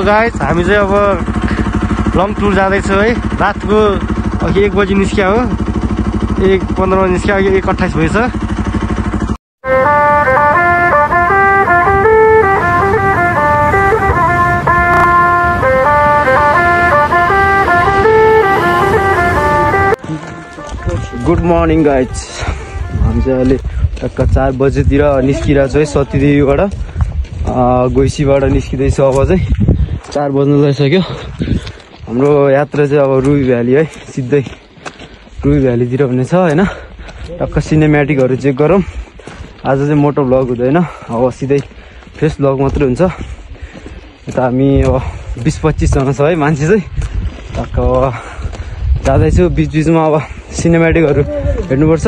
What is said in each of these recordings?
Guys हामी चाहिँ अब लङ टुर जाँदैछौँ है। रातको अघि 1 बजी निस्क्या हो, 1:15 मा निस्क्या, 1:28 भएछ। गुड मर्निङ गाइज, हामी चाहिँ अहिले टक्क 4 बजेतिर निस्किरहेको छु है सतीदेवीबाट। गोइसीबाट निस्किँदैछु अब चाहिँ 4 बज्नु गइसक्यो। हाम्रो यात्रा चाहिँ अब रुबी भ्याली है, सिधै रुबी भ्यालीतिर हुनेछ होइन। टक्क सिनेमेटिकहरू चेक गरौँ। आज चाहिँ मोटो भ्लग हुँदैन, अब सिधै फ्रेस भ्लग मात्रै हुन्छ। यता हामी अब 20-25 जना छ है मान्छे चाहिँ। टक्क अब जाँदैछु, बिचबिचमा अब सिनेमेटिकहरू हेर्नुपर्छ।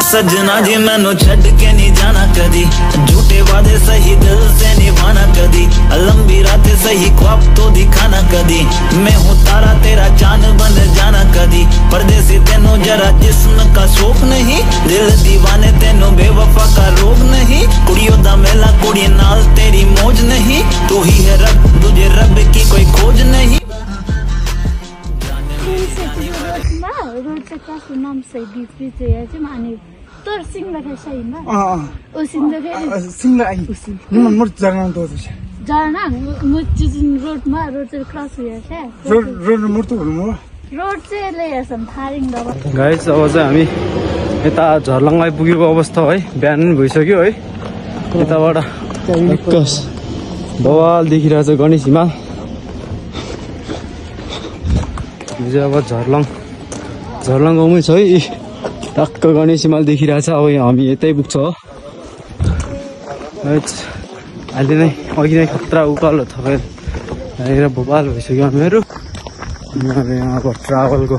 सजना जी मैनू छड़ के नहीं जाना कदी, झूठे वादे सही दिल से निभाना कदी, लंबी रातें सही ख्वाब तो दिखाना कदी, मैं हूँ तारा तेरा चांद बन जाना कदी, परदेसी तेनों जरा जिस्म का शौक नहीं, दिल दीवाने तेनों बेवफा का रोग नहीं, कुड़ियों दा मेला कुड़ी नाल तेरी मौज नहीं, तू ही है रब, तुझे रब की कोई खोज नहीं। नाम सही बीच माने तोर सिंगला सही ना ओ सिंगला आई निमन मोर जर्ना तो जर्ना मुचिन रोड मा रोड चाहिँ क्रस हुया छ रोड मोर त हुनु रोड चाहिँ लेयासम थारिङ दबा। गाइस अब चाहिँ हामी यता झर्लङ आइपुगेको अवस्था है, बिहान भइसक्यो है। यताबाट एक्कास बवाल देखिरहेछ गणेश हिमाल। अब झर्लङ गाउँमै छ है, टक्क गणेश हिमाल देखिरहेछ। अब हामी यतै पुग्छ हो। अहिले नै अघि नै खतरा उकालो थपेर यहाँनिर बवाल भइसक्यो हामीहरू। यहाँ अब ट्राभलको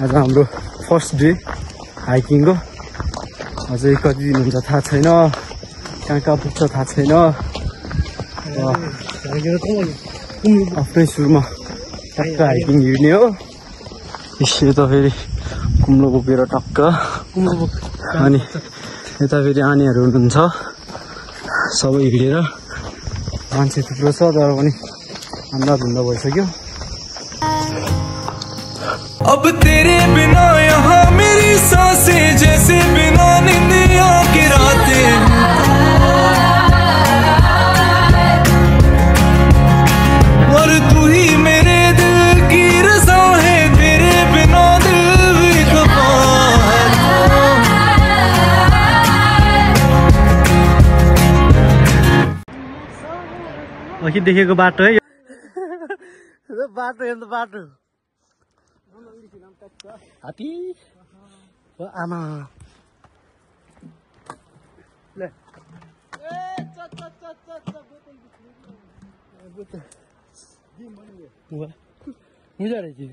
आज हाम्रो फर्स्ट डे हाइकिङको। अझै कति दिन हुन्छ थाहा छैन, कहाँ कहाँ पुग्छ थाहा छैन। आफ्नै सुरुमा टक्क हाइकिङ हिँड्ने हो। यता फेरि कुम्लो बोकेर टक्क, अनि यता फेरि आनीहरू हुनुहुन्छ, सबै हिँडेर मान्छे थुप्रो छ तर पनि अन्धा धुन्दा भइसक्यो। अब तेरे बिना यहाँ मेरी सांसें जैसे बिना निंदिया की रातें, और तू ही मेरे दिल की रज़ा है, तेरे बिना दिल भी खफा है। अघि देखेको बाटो है, बाटो हेर्नु बाटो हात्ती आमा मुझा रही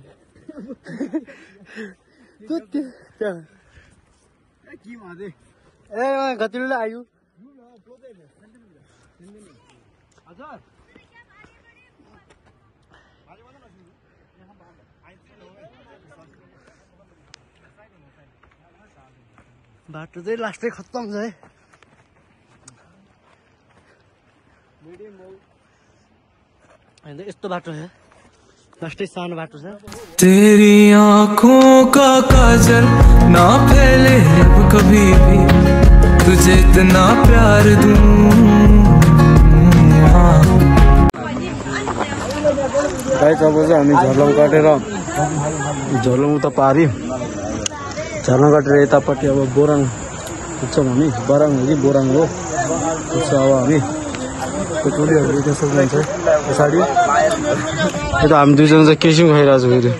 गतिलो आयु बाटो चाहिँ लास्टै खत्तम छ है। यस्तो बाटो छ, लास्टै सानो बाटो छ। तेरी आँखों का काजल ना फैले अब कभी भी, तुझे इतना प्यार दूं। गाइस अब चाहिँ हामी झर्लङ काटेर झर्लङ उता पारि, झर्लङ काटेर यतापट्टि अब बोराङ पुग्छौँ हामी। बराङ हो कि बोराङ हो पुग्छ अब हामी। त्यो टोलीहरू यता सक्नुहुन्छ पछाडि। यता हामी दुईजना चाहिँ केसिङ खाइरहेको छौँ फेरि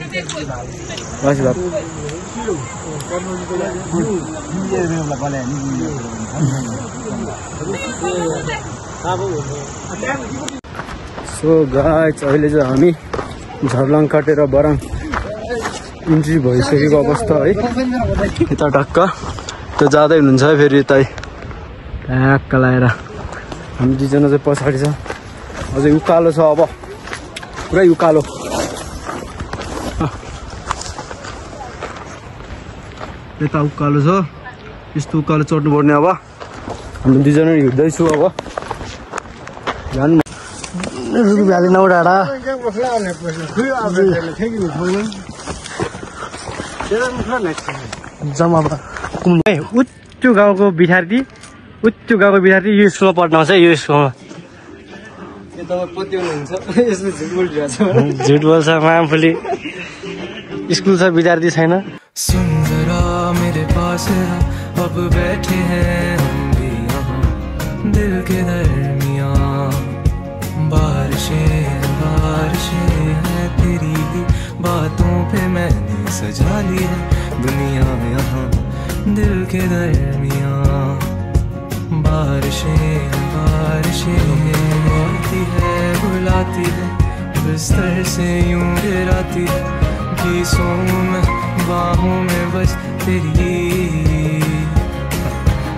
बासी भात। सो गाइस अहिले चाहिँ हामी झर्लङ काटेर बराङ इन्ट्री भइसकेको अवस्था है। यता टक्क त्यो जाँदै हुनुहुन्छ है, फेरि यतै ट्याक्क लगाएर हामी दुईजना चाहिँ पछाडि छ। अझै उकालो छ, अब पुरै उकालो। यता उकालो छ, यस्तो उकालो चढ्नुपर्ने। अब हामी दुईजना हिँड्दैछु अब झन् रुबी भ्याली नौ डाँडा जम्मामा उच्च गाउँको विद्यार्थी यो स्कुलमा पढ्न आउँछ यो स्कुलमा झुट बोल्छ मामफुली स्कुल छ विद्यार्थी छैन सुंदरा मेरे पास है अब बैठे हैं हम भी यहाँ दिल के दरमियाँ बारिशें हैं तेरी ही बातों पे मैंने सजा ली है दुनिया यहाँ दिल के दरमियाँ बारिशें आती है बुलाती है बिस्तर से यूं गिराती है गीसों में बाहों में बस तेरी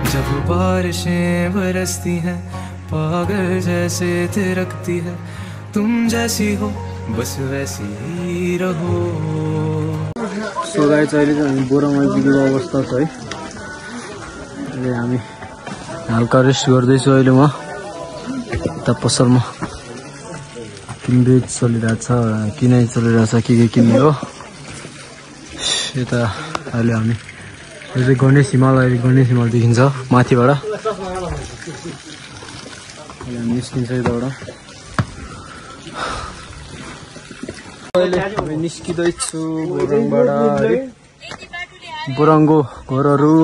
जब बारिशें बरसती हैं पागल जैसे थिरकती है तुम जैसी हो बस वैसी ही रहो सो गाइस अहिले चाहिँ हामी बोरामा पुगेको अवस्था छ है अहिले हामी हल्का रेस्ट गर्दैछु अहिले म यता पसलमा किनबेच चलिरहेछ किनाइ चलिरहेछ के किन्ने हो यता अहिले हामी यो चाहिँ गणेश हिमाल देखिन्छ माथिबाट अहिले हामी निस्किन्छ यताबाट अहिले हामी निस्किँदैछु बोराङबाट है बोराङको घरहरू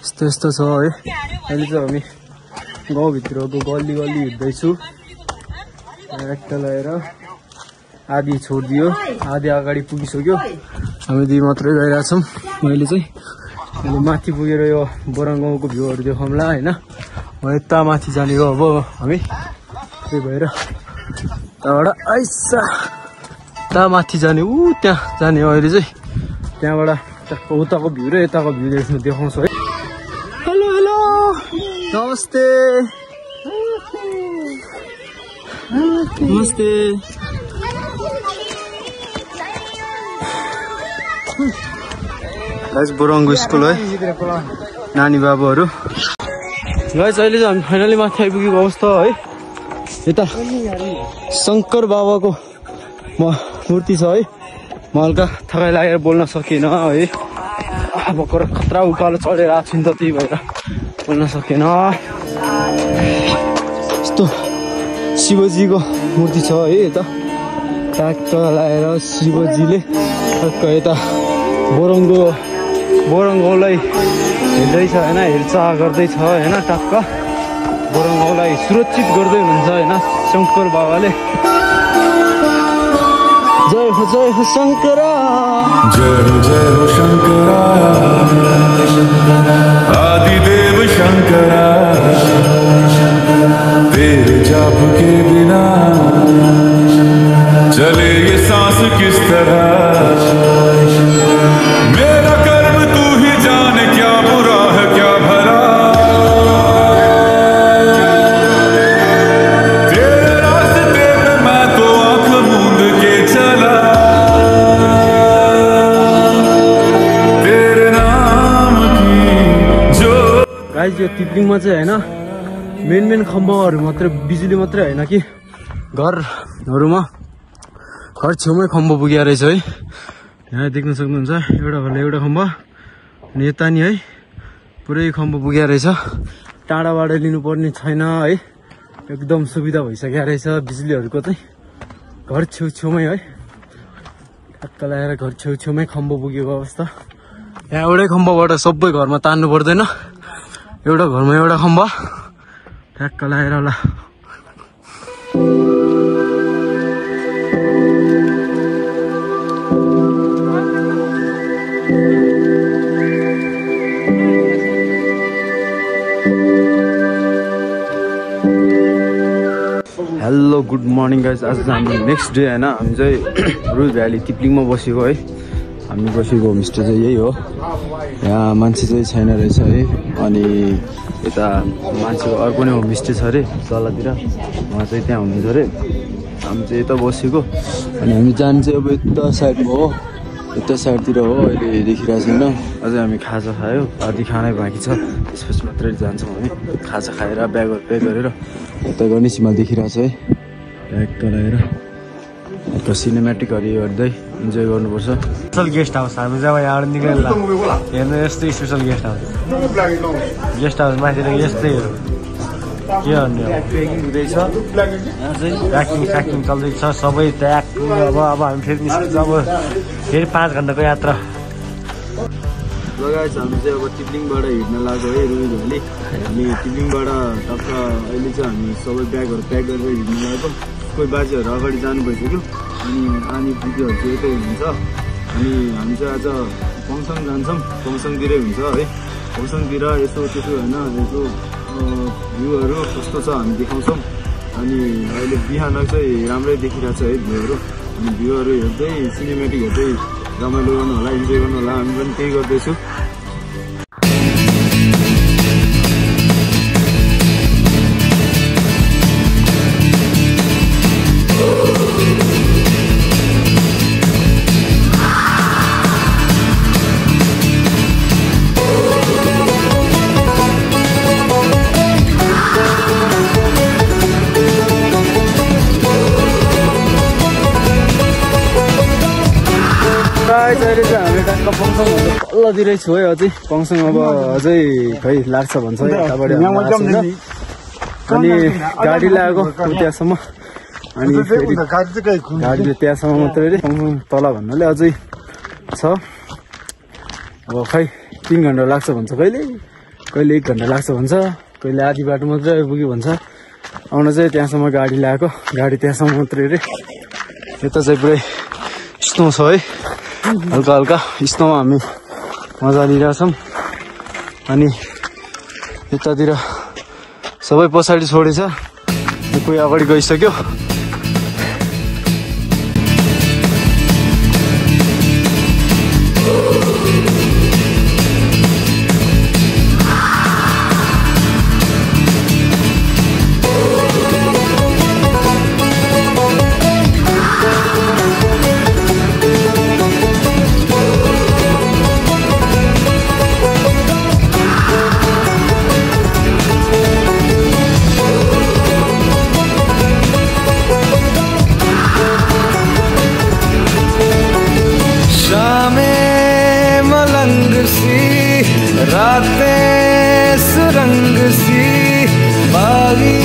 यस्तो छ है अहिले चाहिँ हामी गाउँभित्रको गल्ली हिँड्दैछु ट्याक्क लगाएर आधी छोडिदियो आधी अगाडि पुगिसक्यो हामी दुई मात्रै गइरहेछौँ मैले चाहिँ अहिले माथि पुगेर यो बोराङ गाउँको भ्यूहरू देखाउँला होइन यता माथि जाने हो अब हामी त्यही भएर त्यहाँबाट आइसा यता माथि जाने त्यहाँ जाने हो अहिले चाहिँ त्यहाँबाट ट्याक्क उताको भ्यू र यताको भ्यू देखाउँछु है हेलो नमस्ते नमस्ते बोराङको स्कुल है नानी बाबुहरू गाइस अहिले चाहिँ हामी फाइनली माथि आइपुगेको अवस्था है यता शङ्कर बाबाको मूर्ति छ है म हल्का थकाइ लागेर बोल्न सकिनँ है भर्खर खतरा उकालो चढेर आएको छु नि त त्यही भएर बोल्न सकेन यस्तो शिवजीको मूर्ति छ है यता ट्याक्क लगाएर शिवजीले ट्याक्क यता बोराङ गाउँलाई हिँड्दैछ होइन हेरचाह गर्दैछ होइन टक्क बोराङ गाउँलाई सुरक्षित गर्दै हुनुहुन्छ होइन शङ्कर बाबाले जय हो शङ्करा जय हो शङ्करा आदिदेव शङ्करा तेरे जाप के बिना चले ये सांस किस तरह मेरा कर्म तू ही जाने क्या बुरा है क्या भला तेरे रास्ते पे मैं तो आंख मूंद के चला तेरे नाम की जो गाइस यो तिप्लिङमा चाहिँ होइन मेन खम्बाहरू मात्रै बिजुली मात्रै होइन कि घरहरूमा घर छेउमै खम्बा पुगेको रहेछ है यहाँ देख्न सक्नुहुन्छ एउटा घरले एउटा खम्बा अनि यता नि है पुरै खम्बा पुगेको रहेछ टाढाबाट लिनुपर्ने छैन है एकदम सुविधा भइसकेको रहेछ बिजुलीहरूको चाहिँ घर छेउछेउमै है टक्क लगाएर घर छेउछेउमै खम्बा पुगेको अवस्था यहाँ एउटै खम्बाबाट सबै घरमा तान्नु पर्दैन एउटा घरमा एउटा खम्बा ट्याक्क लगाएर होला हेलो गुड मर्निङ गाइज आज हाम्रो नेक्स्ट डे होइन हामी चाहिँ रुल भ्याली तिप्लिङमा बसेको है हामी बसेको होमस्टे चाहिँ यही हो यहाँ मान्छे चाहिँ छैन रहेछ है अनि यता मान्छेको अर्को नै होमस्टे छ अरे तलतिर उहाँ चाहिँ त्यहाँ हुनुहुन्छ अरे हामी चाहिँ यता बसेको अनि हामी जानु चाहिँ अब यता साइडमा हो यता साइडतिर हो अहिले देखिरहेको छैन अझै हामी खाजा खायो आधी खानै बाँकी छ त्यसपछि मात्रै जान्छौँ हामी खाजा खाएर ब्यागहरू प्याक गरेर यता गणेश हिमाल देखिरहेको छ है ट्याक्क लगाएर यता सिनेमेटिकहरू हेर्दै इन्जोय गर्नुपर्छ। स्पेसल गेस्ट हाउस हामी जब यहाँबाट निक्लिनु हेर्नु यस्तै स्पेसल गेस्ट हाउस माथितिर यस्तै हो के भन्ने प्याकिङ हुँदैछ प्याकिङ चल्दैछ सबै ट्याक। अब हामी फेरि निस्किन्छ अब फेरि 5 घन्टाको यात्रा लगाएछ। हामी चाहिँ अब टिप्लिङबाट हिँड्न लाग्यो है रुबी भ्याली। हामी टिप्लिङबाट टक्क अहिले चाहिँ हामी सबै ब्यागहरू प्याक गरेर हिँड्न लागेको। कोही बाजेहरू अगाडि जानु भइसक्यो अनि आनी दिदीहरू चाहिँ यतै हुनुहुन्छ। अनि हामी चाहिँ आज पङसङ जान्छौँ, पङसङतिरै हुन्छ है। पङसङतिर यसो त्यसो होइन यसो भ्यूहरू कस्तो छ हामी देखाउँछौँ। अनि अहिले बिहान चाहिँ राम्रै देखिरहेको छ है भ्यूहरू। अनि भ्यूहरू हेर्दै सिनेमेटिक हेर्दै रमाइलो गर्नु होला, इन्जोय गर्नु होला। हामी पनि त्यही गर्दैछु। अहिले चाहिँ हामी टक्क पङसङभन्दा तल्लोतिरै छु है। अझै पङसङ अब अझै खै लाग्छ भन्छ यताबाट अनि गाडी लगाएको त्यहाँसम्म। अनि गाडीले त्यहाँसम्म मात्रै अरे पङसङ तल भन्नाले अझै छ। अब खै 3 घन्टा लाग्छ भन्छ, कहिले 1 घन्टा लाग्छ भन्छ, कहिले आधी बाटो मात्रै आइपुग्यो भन्छ। आउन चाहिँ त्यहाँसम्म गाडी लगाएको, गाडी त्यहाँसम्म मात्रै अरे। यता चाहिँ पुरै स्नो छ है, हल्का हल्का स्नोमा हामी मजा लिइरहेछौँ। अनि यतातिर सबै पछाडि छोडेछ, कोही अगाडि गइसक्यो। रातें सुरंग सी बागी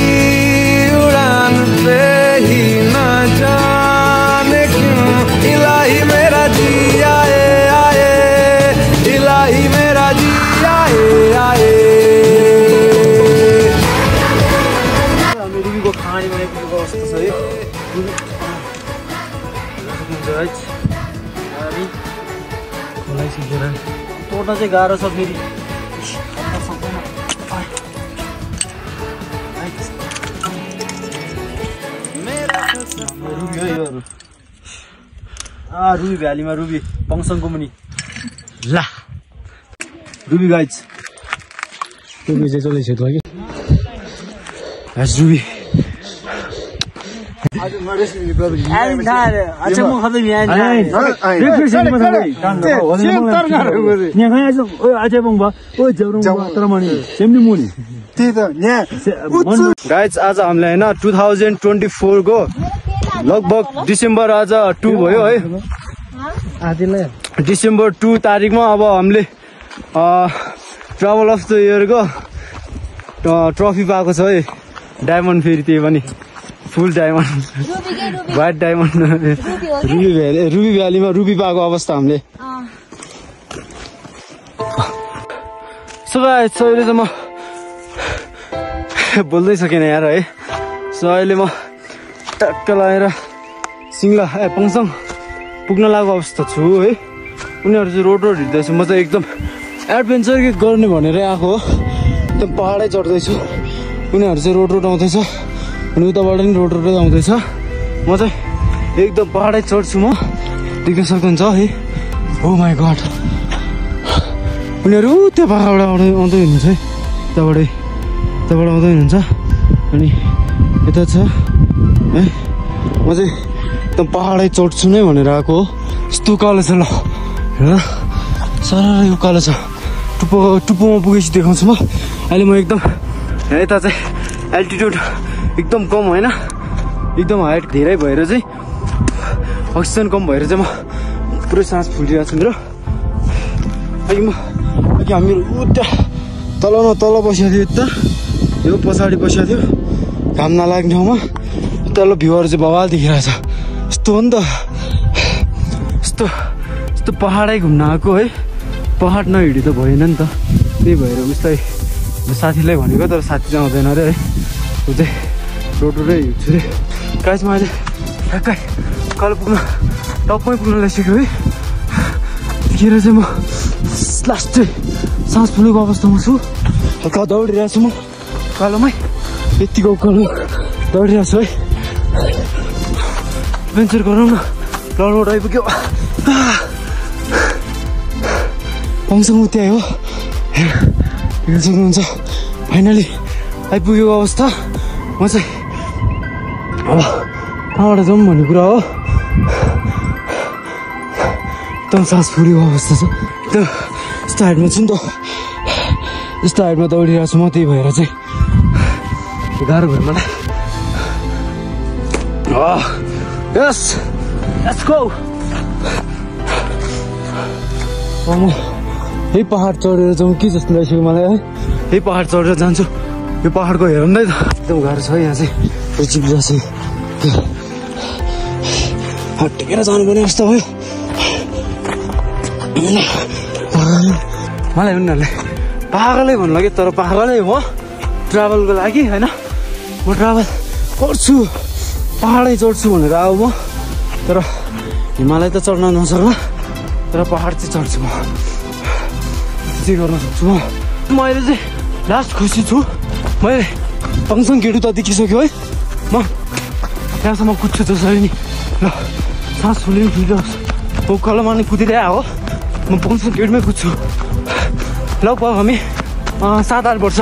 उड़ान पे ही ना जाने क्यों इलाही मेरा जी आए आए, इलाही मेरा जी आए आए। हामी रुबीको खानीमा आइपुगेको अवस्था छ है। तोड्न चाहिँ गाह्रो छ फेरि। रुबी भ्यालीमा रुबी पङसङको मुनि ला रुबी गाइज रुबी चाहिँ चल्दैछ त कि रुबी गाइज आज हामीलाई होइन 2024 को लगभग डिसेम्बर आज 2 भयो है। डिसेम्बर 2 तारिकमा अब हामीले ट्राभल अफ द इयरको ट्रफी पाएको छ है। डायमन्ड फेरि त्यही पनि full diamond, white diamond ruby भ्यालीमा रुबी पाएको अवस्था हामीले। सो गाइस अहिले चाहिँ म बोल्दै सकेन यार है। सो अहिले म टक्क लगाएर सिङ्ला पङसङ पुग्न लागेको अवस्था छु है। उनीहरू चाहिँ रोड हिँड्दैछ, म चाहिँ एकदम एडभेन्चर गर्ने भनेर आएको हो। एकदम पहाडै चढ्दैछु, उनीहरू चाहिँ रोड आउँदैछ अनि उताबाट नि रोड आउँदैछ। म चाहिँ एकदम पहाडै चढ्छु, म देख्न सक्नुहुन्छ है। हो माई गड, उनीहरू त्यो पहाडबाट आउँदै हुनुहुन्छ है, त्यहाँबाट आउँदै हुनुहुन्छ। अनि यता छ है, म चाहिँ एकदम पहाडै चढ्छु नै भनेर आएको हो। यस्तो उकालो छ ल हेर, साह्रै उकालो छ। टुप्पोमा पुगेपछि देखाउँछु म। अहिले म एकदम यता चाहिँ एल्टिट्युड एकदम कम होइन, एकदम हाइट धेरै भएर चाहिँ अक्सिजन कम भएर चाहिँ म पुरै सास फुलिरहेको छु मेरो। अघि हामीहरू उता तल बसेको थियो यता यो पछाडि बसेको थियो घाम नलाग्ने ठाउँमा। तल भ्यूहरू चाहिँ बवाल देखिरहेछ। यस्तो हो नि त, यस्तो पहाडै घुम्न आएको है, पहाड नहिँडी त भएन नि त। त्यही भएर उसलाई साथीलाई भनेको तर साथी चाहिँ आउँदैन अरे है, ऊ चाहिँ रोडै हिँड्छु रे। गाइस म अहिले ठ्याक्कै कल पुग्न टपमै पुग्न लागिसक्यो है। त्यतिखेर चाहिँ म लास्ट चाहिँ सास फुलेको अवस्थामा छु। हल्का दौडिरहेको छु म कालोमै, यतिको उकालो दौडिरहेको छु है। एडभेन्चर गरौँ न। लडोड आइपुग्यो, पङसँग त्यही हो हेर्न सक्नुहुन्छ। फाइनली आइपुगेको अवस्था। म चाहिँ अब कहाँबाट जाउँ भन्ने कुरा हो। एकदम सास फुलेको अवस्था छ, एकदम यस्तो हाइटमा छु नि त, यस्तो हाइटमा दौडिरहेको छु म। त्यही भएर चाहिँ गाह्रो भयो मलाई। यस लेट्स गो। म यही पहाड चढेर जाउँ कि जस्तो लागिसक्यो मलाई है। यही पहाड चढेर जान्छु। यो पहाडको हेर्दै त एकदम गाह्रो छ यहाँ चाहिँ, चिप्लिरहेको छ। हटेर जानुपर्ने अवस्था भयो मलाई। उनीहरूले पागलै भन्नु लाग्यो, तर पागलै हो ट्राभलको लागि होइन। म ट्राभल गर्छु, पहाडै चढ्छु भनेर आऊ म, तर हिमालय त चढ्न नसक्ला, तर पहाड चाहिँ चढ्छु म। चाहिँ गर्न सक्छु म अहिले चाहिँ लास्ट खुसी छु। मैले पङसङ गेट उता देखिसक्यो है। म त्यहाँसम्म कुद्छु जसरी नि। ल सास फुलिरहेको उकालोमा नि कुदिँदै आयो, म पङसङ गेटमै कुद्छु। लगभग हामी 7-8 वर्ष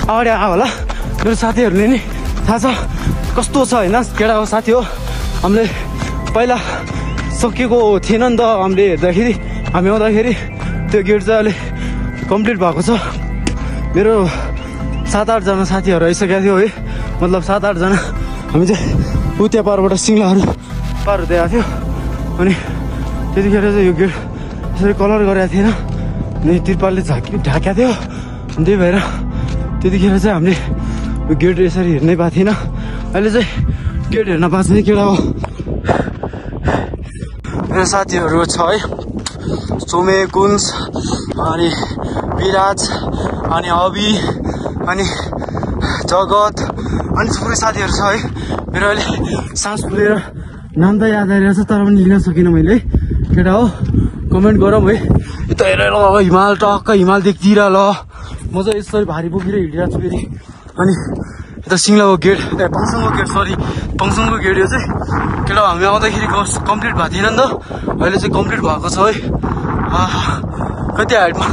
अगाडि आयो होला। मेरो साथीहरूले नि थाहा छ कस्तो छ होइन, केटाको साथी हो। हामीले पहिला सकिएको थिएन नि त, हामीले हेर्दाखेरि हामी आउँदाखेरि त्यो गेट चाहिँ अहिले कम्प्लिट भएको छ। मेरो 7-8 जना साथीहरू आइसकेको थियो है, मतलब 7-8 जना। हामी चाहिँ उता पारबाट सिङ्लाहरू पार हुँदै आएको थियो। अनि त्यतिखेर चाहिँ यो गेट यसरी कलर गरेको थिएन, अनि तिरपालले ढाकेको थियो। त्यही भएर त्यतिखेर चाहिँ हामीले यो गेट यसरी हेर्नै पाएको थिएन। अहिले चाहिँ गेट हेर्न पाएको छैन केटा हो। मेरो साथीहरू छ है, सोमे, कुन्स, अनि विराज, अनि अभि, अनि जगत, अनि थुप्रै साथीहरू छ है। मेरो अहिले सास फुलेर नाम त याद आइरहेछ तर पनि लिन सकिनँ मैले है। केटा हो कमेन्ट गरौँ है। यता हेर ल हिमाल, टक्क हिमाल देख्दिएर ल। म चाहिँ यसरी भारी बोकेर हिँडिरहेको छु फेरि। अनि यता सिङ्लाको गेट, पङसङको गेट, सरी पङसङको गेट यो चाहिँ केटा हामी आउँदाखेरि कम्प्लिट भएको थिएन नि त, अहिले चाहिँ कम्प्लिट भएको छ है। कति हाइटमा,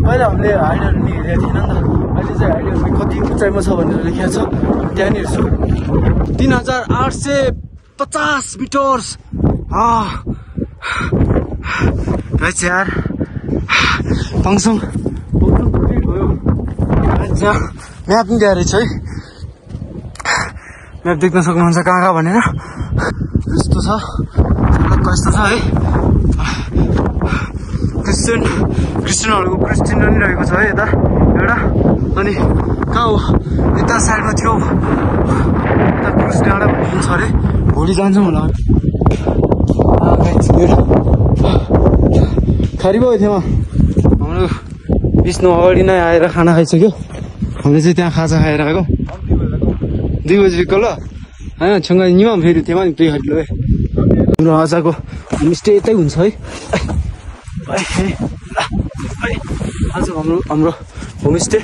पहिला हामीले हाइटहरू नि हेरेको थिएन नि त, अहिले चाहिँ हाइटहरू कति उचाइमा छ भनेर लेखेको छ। त्यहाँनिर छु 3850 मिटर्स। यार पङसङ कम्प्लिट भयो। म्याप पनि दिएर रहेछ है, म्याप देख्न सक्नुहुन्छ कहाँ कहाँ भनेर। यस्तो छ, कस्तो छ है। क्रिस्चियनहरूको क्रिस्चियन पनि रहेको छ है यता एउटा। अनि कहाँ हो यता साइडमा थियो, यता क्रुस डाँडा भन्ने छ अरे, भोलि जान्छौँ होला। खारी भयो थिएमा हाम्रो विष्णु अगाडि नै आएर खाना खाइसक्यो। हामीले चाहिँ त्यहाँ खाजा खाएर आएको 2 बजीको ल होइन। छङ्गा निमा फेरि त्यहाँ नि प्ले खाइलो है। हाम्रो आजको होमस्टे यतै हुन्छ है। आज हाम्रो होमस्टे,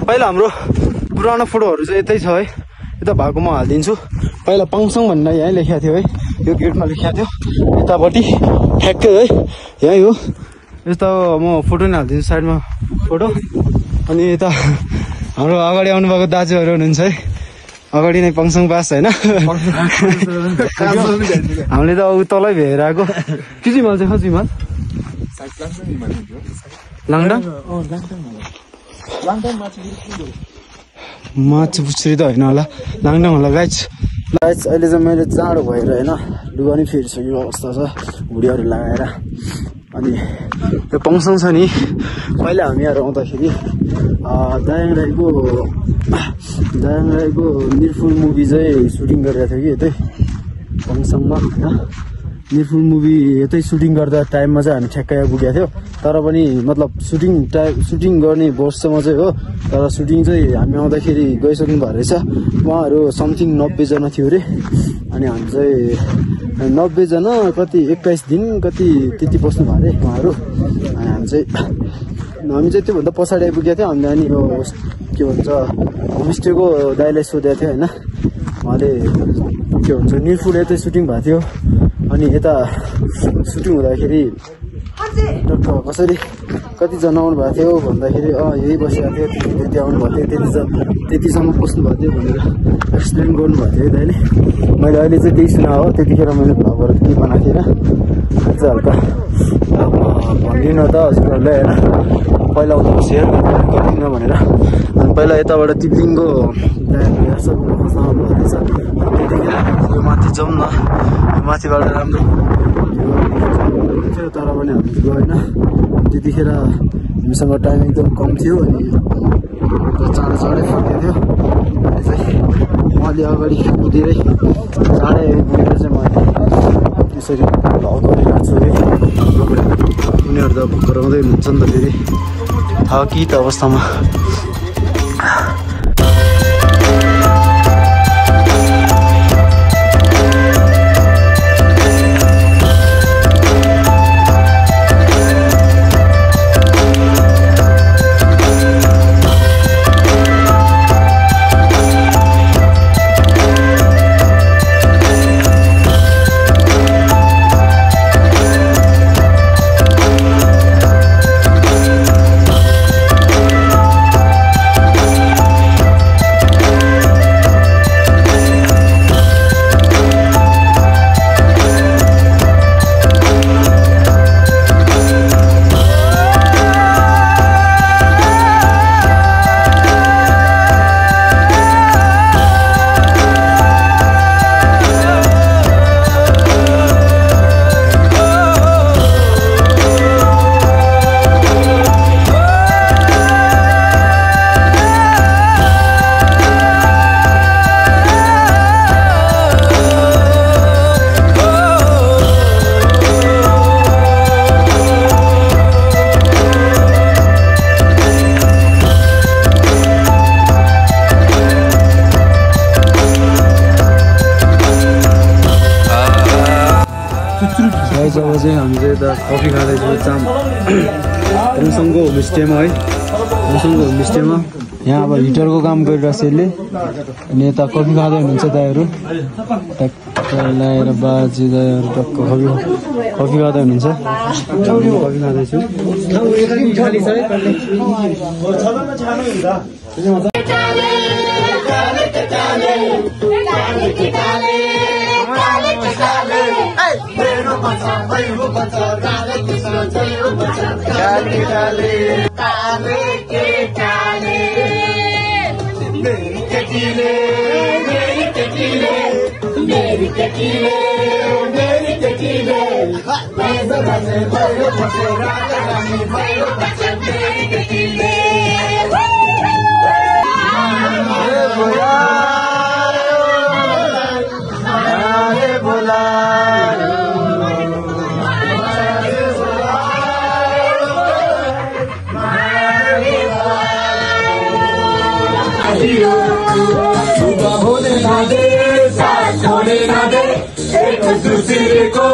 पहिला हाम्रो पुरानो फोटोहरू चाहिँ यतै छ है। यता भएको म हालिदिन्छु। पहिला पङसङ भनेर यहीँ लेखेको थियो है, यो गेटमा लेखेको थियो यतापट्टि ठ्याक्कै है, यहीँ हो। यस्तो म फोटो नि हालिदिन्छु साइडमा फोटो। अनि यता हाम्रो अगाडि आउनुभएको दाजुहरू हुनुहुन्छ है, अगाडि नै पङसङ पास होइन। हामीले त ऊ तलै भेर आएको। के चाहिँ हिमाल चाहिँ खै हिमाल लाङडाङ माछा पुछ्री त होइन होला, लाङडाङ होला गाइज। गाइस अहिले चाहिँ मैले जाडो भएर होइन लुगा नि फेरिसकेको अवस्था छ हुडीहरू लगाएर अनि त्यो पङसङ छ नि पहिला हामी यहाँ आउँदाखेरि दायाङ राईको निर्फुल मुभी चाहिँ सुटिङ गरिरहेको थियो कि यतै पङसङमा होइन निर्फुल मुभी यतै सुटिङ गर्दा टाइममा चाहिँ हामी ठ्याक्कै पुगेको थियो तर पनि मतलब सुटिङ गर्ने वर्षमा चाहिँ हो तर सुटिङ चाहिँ हामी आउँदाखेरि गइसक्नु भएको रहेछ उहाँहरू समथिङ 90 जना थियो अरे अनि हामी चाहिँ 90 जना कति 21 दिन कति त्यति बस्नु भएको अरे उहाँहरू अनि हामी चाहिँ त्योभन्दा पछाडि आइपुगेको थियो हामीले अनि यो के भन्छ होमस्टेको दाइलाई सोधेको थियो होइन उहाँले के भन्छ निर्फुल यतै सुटिङ भएको थियो अनि यता सुटिङ हुँदाखेरि टक्क कसरी कतिजना आउनु भएको थियो भन्दाखेरि यही बसिरहेको थियो त्यति आउनु भएको थियो त्यतिसम्म बस्नु भएको थियो भनेर एक्सप्लेन गर्नुभएको थियो दाइले मैले अहिले चाहिँ त्यही सुना हो त्यतिखेर मैले भ्लगहरू केही बनाएको थिएन चाहिँ हल्का भनिदिनु त हजुरहरूले होइन पहिला आउँदा सेयर गरिदिनु भनेर अनि पहिला यताबाट तिब्लिङको त्यतिखेर माथि जाउँ न माथिबाट राम्रो थियो तर पनि हामी गएन त्यतिखेर हामीसँग टाइम एकदम कम थियो अनि चाँडै फर्किएको थियो अनि चाहिँ उहाँले अगाडि कुदेरै चाँडै पुगेर चाहिँ मैले त्यसरी भ्लग गरिरहेको छु है उनीहरू त कराउँदै हुनुहुन्छ नि त फेरि कि त अवस्थामा जब चाहिँ हामी चाहिँ यता कफी खाँदैछौँ होमसँगको होमस्टेमा है होमसँगको होमस्टेमा यहाँ अब हिटरको काम गरिरहेको छ यसले अनि यता कफी खाँदै हुनुहुन्छ दाइहरू टक्क लगाएर बाजे दाइहरू टक्क कफी खाँदै हुनुहुन्छ कफी खाँदैछु होने ना दे साथ होने ना दे एक दूसरे को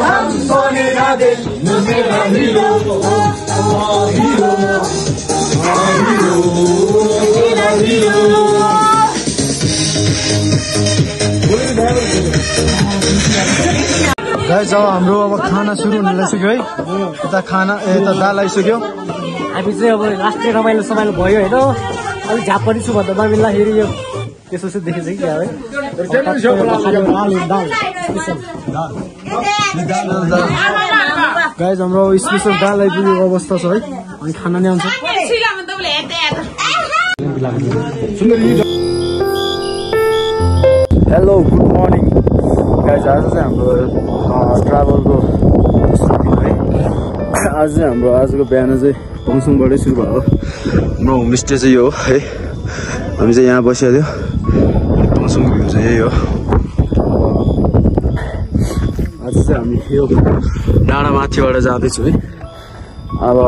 हम होने ना दे मेरा hero hero hero hero guys अब हाम्रो अब खाना सुरु हुन लागिसक्यो है यता खाना यता दाल आइसक्यो हामी चाहिँ अब लास्टै रमाइलो समाइलो भयो होइन अलिक झाप पनि छु भन्दा मिल्दाखेरि यो त्यसो चाहिँ देखेछ कि क्या है गाइस हाम्रो स्पेसल दाल आइपुगेको अवस्था छ है अनि खाना नै आउँछ हेलो गुड मर्निङ गाइज। आज चाहिँ हाम्रो ट्राभलको है। आज चाहिँ हाम्रो आजको बिहान चाहिँ पङसङबाटै सुरु भएको हाम्रो होमस्टे चाहिँ यो हो है। हामी चाहिँ यहाँ बसिहाल्यो। पङसङको भ्यू चाहिँ यही हो। आज चाहिँ हामी यो डाँडा माथिबाट जाँदैछौँ है। अब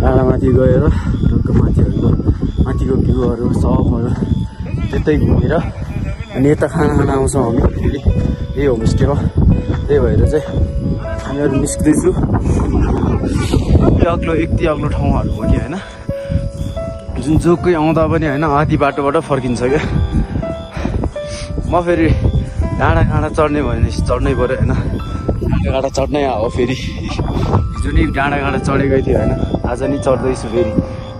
डाँडा माथि गएर ढुक्क माथिको भ्यूहरू सबहरू त्यतै घुमेर अनि यता खाना खान आउँछौँ हामी फेरि यही होमस्टेमा। त्यही भएर चाहिँ हामीहरू निस्किँदैछु। यति अग्लो ठाउँहरू हो कि होइन, जुन जोकै आउँदा पनि होइन आधी बाटोबाट फर्किन्छ क्या। म फेरि डाँडा चढ्ने भयो भने चढ्नै पऱ्यो होइन। डाँडा चढ्नै आयो फेरि। हिजो नि डाँडा चढेकै थियो होइन, आज नि चढ्दैछु फेरि।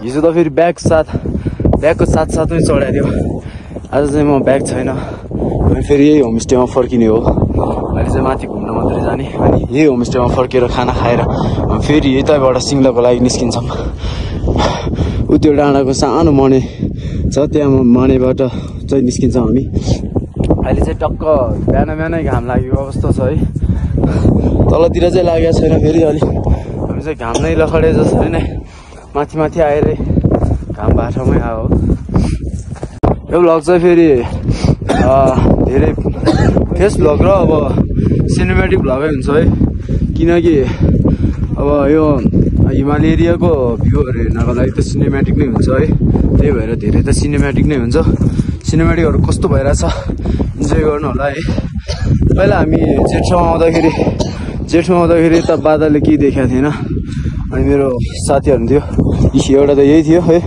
हिजो त फेरि ब्यागको साथसाथमै चढाएको थियो। आज चाहिँ म ब्याग छैन, अनि फेरि यही होमस्टेमा फर्किने हो। अहिले चाहिँ माथि घुम्न मात्रै जाने, अनि यही होमस्टेमा फर्केर खाना खाएर फेरि यतैबाट सिङ्लाको लागि निस्किन्छौँ। ऊ त्यो डाँडाको सानो मने छ, त्यहाँ मनेबाट चाहिँ निस्किन्छौँ हामी। अहिले चाहिँ टक्क बिहानै घाम लागेको अवस्था छ है। तलतिर चाहिँ लागेको छैन फेरि। अलिक हामी चाहिँ घाम नै लखडे जसरी नै माथि आएर घाम बाटोमै आयो। यो भ्लग चाहिँ फेरि धेरै फेस भ्लग र अब सिनेमेटिक भ्लगै हुन्छ है। किनकि अब यो हिमाली एरियाको भ्यूहरू हेर्नको लागि त सिनेमेटिक नै हुन्छ है। त्यही भएर धेरै त सिनेमेटिक नै हुन्छ। सिनेमेटिकहरू कस्तो भइरहेछ इन्जोय गर्नु होला है। पहिला हामी जेठमा आउँदाखेरि त बादलले केही देखाएको थिएन, अनि मेरो साथीहरू थियो एउटा त यही थियो है।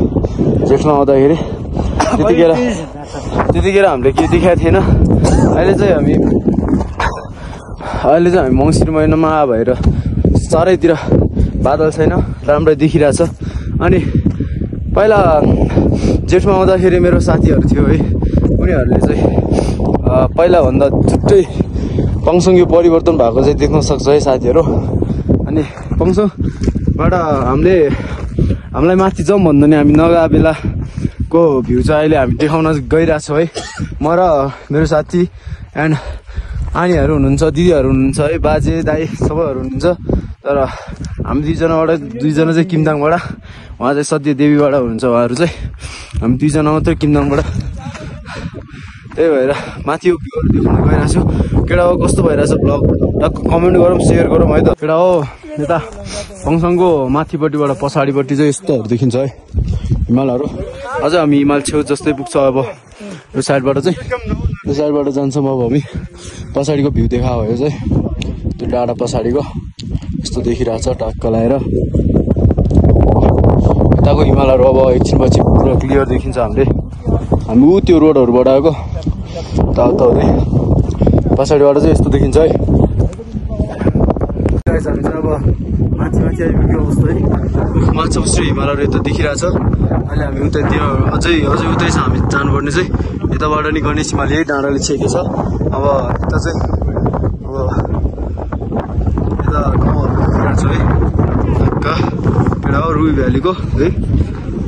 जेठमा आउँदाखेरि त्यतिखेर हामीले केही देखाएको थिएन। अहिले चाहिँ हामी मङ्सिर महिनामा भएर चारैतिर बादल छैन, राम्रै देखिरहेछ। अनि पहिला जेठमा आउँदाखेरि मेरो साथीहरू थियो है, उनीहरूले चाहिँ पहिलाभन्दा छुट्टै पङसङ यो परिवर्तन भएको चाहिँ देख्न सक्छ है साथीहरू। अनि पङसङबाट हामीलाई माथि जाउँ भन्दा नि हामी नगएको बेलाको भ्यू चाहिँ अहिले हामी देखाउन गइरहेछौँ है। म र मेरो साथी एन्ड आनीहरू हुनुहुन्छ, दिदीहरू हुनुहुन्छ है, बाजे दाई सबैहरू हुनुहुन्छ। तर हामी दुईजना चाहिँ किमदाङबाट, उहाँ चाहिँ सत्य देवीबाट हुनुहुन्छ। उहाँहरू चाहिँ हामी दुईजना मात्रै किमदाङबाट। त्यही भएर माथि यो भ्यूहरू देखाउन गइरहेको छु। केटा हो कस्तो भइरहेछ ब्लग टक्क कमेन्ट गरौँ, सेयर गरौँ है त। केटा हो यता पङसङको माथिपट्टिबाट पछाडिपट्टि चाहिँ यस्तोहरू देखिन्छ है हिमालहरू। अझ हामी हिमाल छेउ जस्तै पुग्छ। अब यो साइडबाट जान्छौँ। अब हामी पछाडिको भ्यू देखायो यो चाहिँ त्यो डाँडा पछाडिको यस्तो देखिरहेछ टक्क लगाएर। यताको हिमालहरू अब एकछिनपछि पुरा क्लियर देखिन्छ। हामी ऊ त्यो रोडहरूबाट आएको उता हुँदै पछाडिबाट चाहिँ यस्तो देखिन्छ है। हामी चाहिँ अब माथि आइपुग्यो अवस्था है। माछा हिमालहरू यता देखिरहेछ। अहिले हामी उतातिर अझै उतै छ हामी जानुपर्ने चाहिँ। यताबाट नि गणेश हिमाल यही डाँडाले छेकेको छ। अब यता चाहिँ यता गाउँहरू देखिरहेछ है। एउटा हो रुई भ्यालीको है।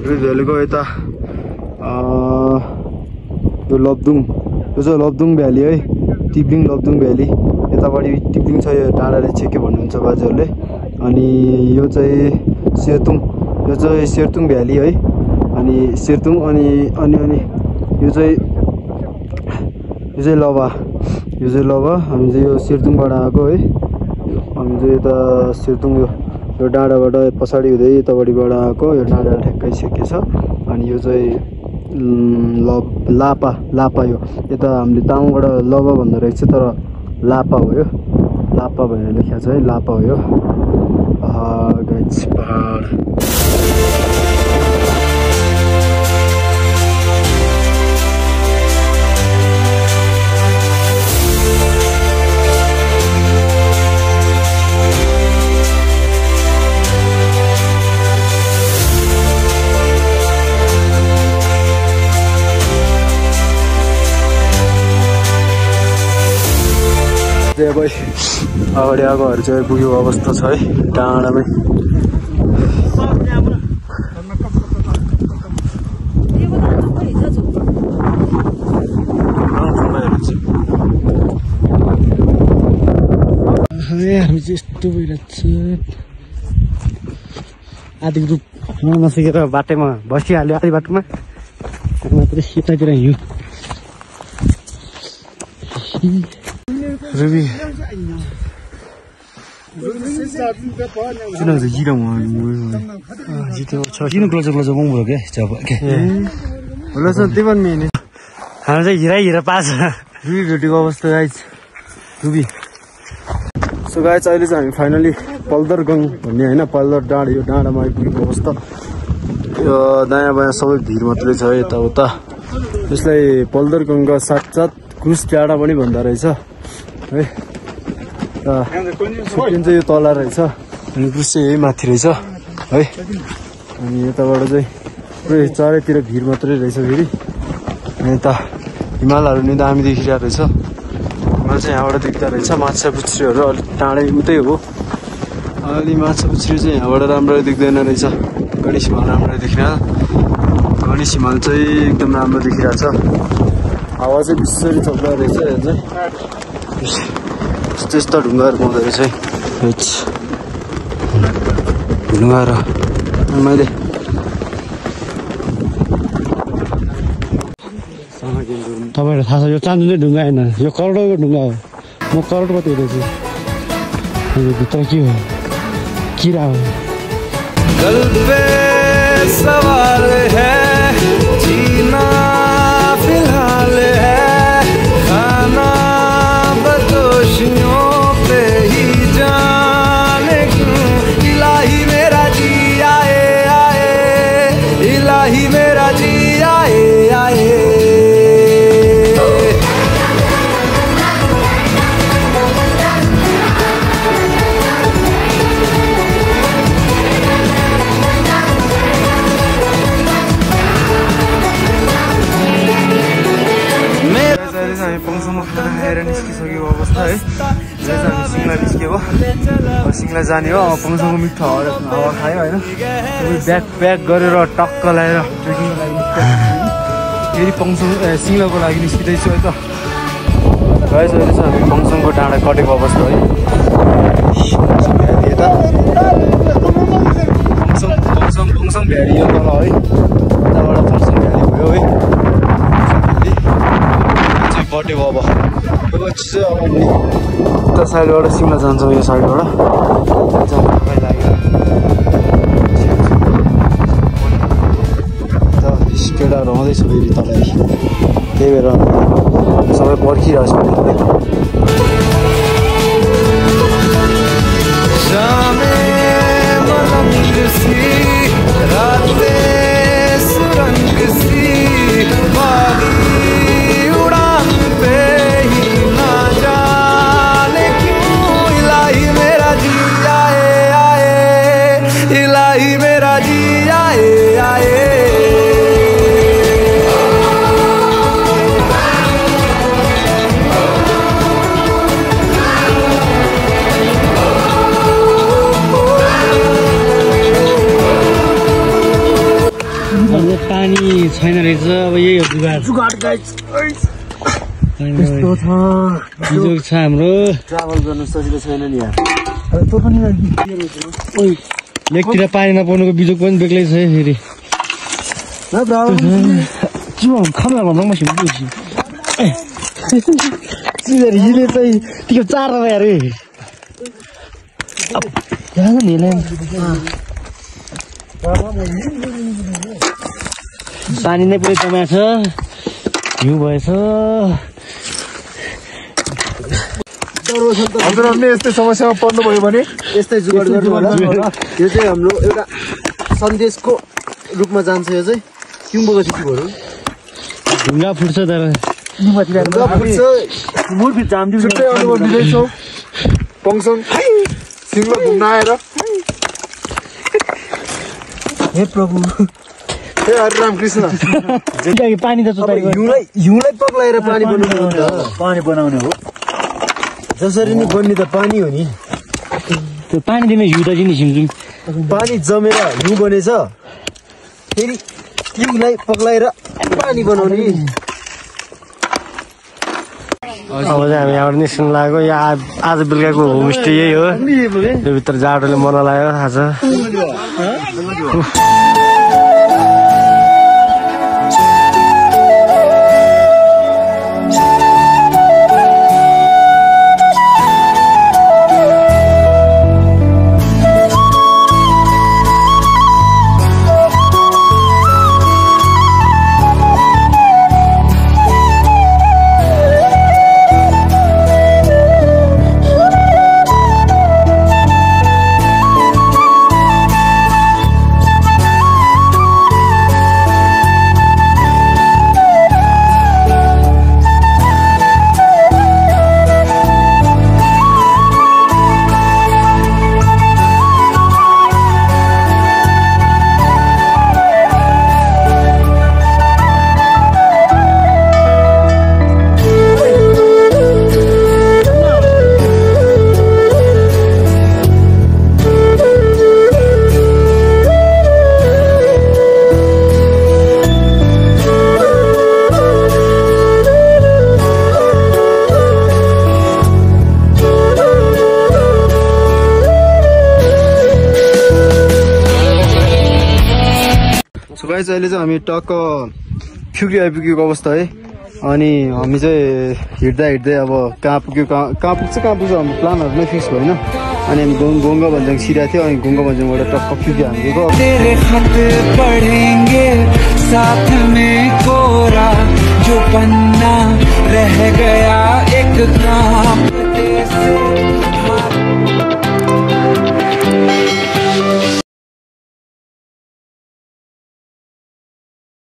रुई भ्यालीको यता यो लब्दुङ, यो चाहिँ लब्दुङ भ्याली है। टिप्लिङ लब्दुङ भ्याली यतापट्टि टिप्लिङ छ, यो डाँडाले छेके भन्नुहुन्छ बाजेहरूले। अनि यो चाहिँ सेर्तुङ भ्याली है। अनि सेर्तुङ अनि यो चाहिँ लभा। हामी चाहिँ यो सेर्तुङबाट आएको है। हामी चाहिँ यता सेर्तुङ यो डाँडाबाट पछाडि हुँदै यतापट्टिबाट आएको। यो डाँडा ठ्याक्कै छेकेछ। अनि यो चाहिँ लापा यो यता हामीले तामाङबाट लभा भन्दो रहेछ, तर लापा हो यो। लापा भनेर लेखेको छ है, लापा हो यो। पहाड अब अगाडि आएकोहरू चाहिँ पुगेको अवस्था छ है डाँडामै। हामी चाहिँ यस्तो भइरहेको छ आधी ग्रुप नसकेर बाटैमा बसिहाल्यो आधी बाटोमा मात्रै यतातिर हिँड्यो रुबी किन जिरो जितो छ किन क्लोज मौँ क्या जब त्यही पनि हाम्रो चाहिँ हिरा पास रुबी भेटेको अवस्था गाइज रुबी सो गाइज अहिले चाहिँ हामी फाइनली पल्दरगङ भन्ने होइन पल्दर डाँडा यो डाँडामा आइपुगेको अवस्था यो दायाँ बायाँ सबै भिर मात्रै छ यताउता यसलाई पल्दरगङका साथसाथ क्रुस डाँडा पनि भन्दो रहेछ है जुन चाहिँ यो तल रहेछ अनि क्रुस चाहिँ यही माथि रहेछ है अनि यताबाट चाहिँ पुरै चारैतिर भिर मात्रै रहेछ फेरि अनि यता हिमालहरू नि दामी देखिरहेको रहेछ हिमाल चाहिँ यहाँबाट देख्दा रहेछ माछा पुच्छ्रीहरू अलिक टाढै उतै हो अलि माछा पुच्छ्री चाहिँ यहाँबाट राम्ररी देख्दैन रहेछ गणेश हिमाल राम्ररी देखिन गणेश हिमाल चाहिँ एकदम राम्रो देखिरहेछ हावा चाहिँ बिस्तारै चल्दो रहेछ यहाँ चाहिँ यस्तो यस्तो ढुङ्गाहरू पाउँदो रहेछ है ढुङ्गाहरू मैले तपाईँहरूलाई थाहा छ यो चाँदुले ढुङ्गा होइन यो करोडको ढुङ्गा हो म करोडपति हुँदैछु यो भित्र के हो किरा हो गल पे सवाल है जीना फिलहाल है खाना बदोशियों पे ही जाने क्यों इलाही मेरा जी आए आए इलाही मेरा जी आए आए हामी पङसम्म खाना खाएर निस्किसकेको अवस्था है अहिले चाहिँ हामी सिङ्ला निस्कियो सिङ्ला जाने हो पङसम्म मिठो हावा खायो होइन ब्याग गरेर टक्क लगाएर ट्रेकिङको लागि फेरि पङसङ सिङ्लाको लागि निस्किँदैछु है त गाइस अहिले चाहिँ हामी पङसङको डाँडा कटेको अवस्था है यता पङसङ भ्याली यो तल है यताबाट पङसङ भ्याली भयो है कटेको अब चाहिँ अब उता साइडबाट सिमला जान्छौँ यो साइडबाट केटाहरू आउँदैछ फेरि तलै त्यही भएर सबै पर्खिरहेको इलाही मेरा जी आए आए पानी छैन रहेछ अब यही हो जुगाड यस्तो छ बिजोग छ हाम्रो ट्राभल गर्नु सजिलो छैन नि यार लेकतिर पानी नपाउनुको बिजोग पनि बेग्लै छ है फेरि खाना भन्दा हिले चाहिँ त्यो चार अरे पानी नै पुरै जमाएको छ हिउँ भएछ हजुरहरूले यस्तै समस्यामा पर्नुभयो भने यस्तै जुगाड गर्नु होला यो चाहिँ हाम्रो एउटा सन्देशको रूपमा जान्छ यो चाहिँ किम्बोको चिठीहरू ढुङ्गा फुट्छ तर छुट्टै अनुभव दिँदैछौँ पङसङ सिङ्लो घुम्न आएर हे प्रभु हे हरे रामकृष्ण पानी त हिउँलाई पक्लाएर पानी बनाउने हो जसरी नि बन्ने त पानी हो नि त्यो पानी दिने हिउँ त दिने झिमझिम पानी जमेर हिउँ बनेछ फेरि हिउँलाई पक्लाएर पानी बनाउने अब चाहिँ हामी यहाँबाट निस्किनु लाग्यो। यहाँ आज बेलुकाको होमस्टे यही हो। यो भित्र जाडोले मन लाग्यो आज। गाइस अहिले चाहिँ हामी टक्क फ्युक्री आइपुगेको अवस्था है। अनि हामी चाहिँ हिँड्दा अब कहाँ पुग्यो कहाँ पुग्छ हाम्रो प्लानहरू नै फिक्स भएन। अनि हामी गोङ्गा भन्ज्याङ छिरेको थियो। अनि गोङ्गा भन्ज्याङबाट टक्क फ्युक्री हामी गएको। तेरे खत पढ़ेंगे साथ में कोरा जो पन्ना रह गया एक काम